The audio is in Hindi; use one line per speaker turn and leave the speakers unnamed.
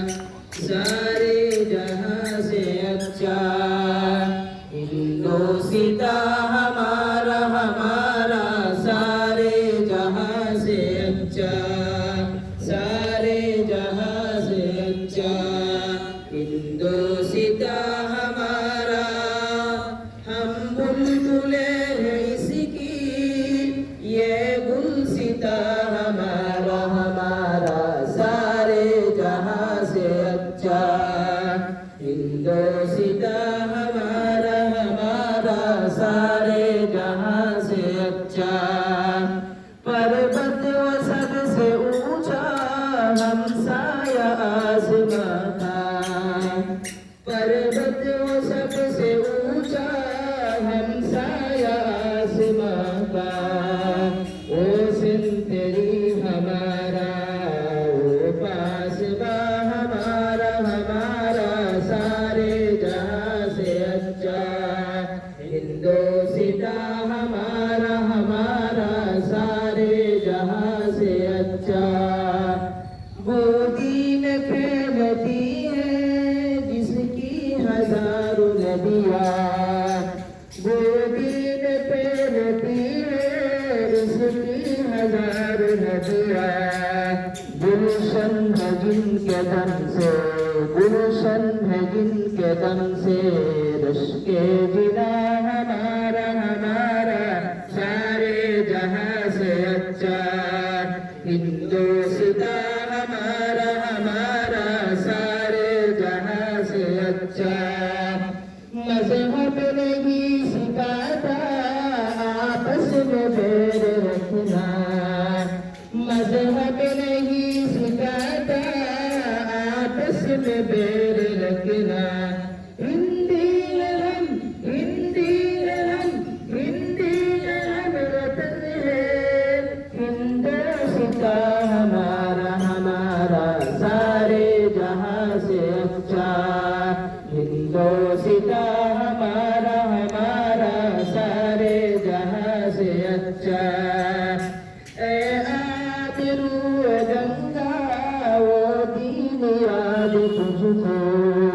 सारे जहां से अच्छा हिंदोसिता हमारा हमारा सारे जहां से अच्छा सारे जहां से अच्छा हिंदोसिता हमारा हम बुलबुले हैं इसकी ये गुलसिता हमारा हमारा सारे जहां से अच्छा हिंदोसिता हमारा हमारा सारे जहां से अच्छा पर्वत वो सबसे ऊंचा हमसाया आसमां का पर्वत वो सबसे ऊंचा हमसाया आसमां का ओ सिंध तेरी हमारा ओ पासबा हमारा हमारा सारे जहां से अच्छा हिंदोसिता हमारा हमारा सारे जहां से अच्छा वो दीन फैलती है जिसकी हजारों नदियाँ वो दीन फैलती है जिसकी हजारों नदियाँ गुलशन है जिनके दम से गुलशन है जिनके दम से रश्के जिना हमारा हमारा सारे जहां से अच्छा हिंदोसिता हमारा हमारा सारे जहां से अच्छा मज़हब नहीं सिखाता आपस में बैर रखना मज़हब नहीं सिखाता आपस में बैर रखना हिंदी हम वतन है हिंदोसिता हमारा हमारा सारे जहां से अच्छा हिंदोसिता हमारा हमारा सारे जहां से अच्छा ए आबिरू गंगा वो दीन याद तुझको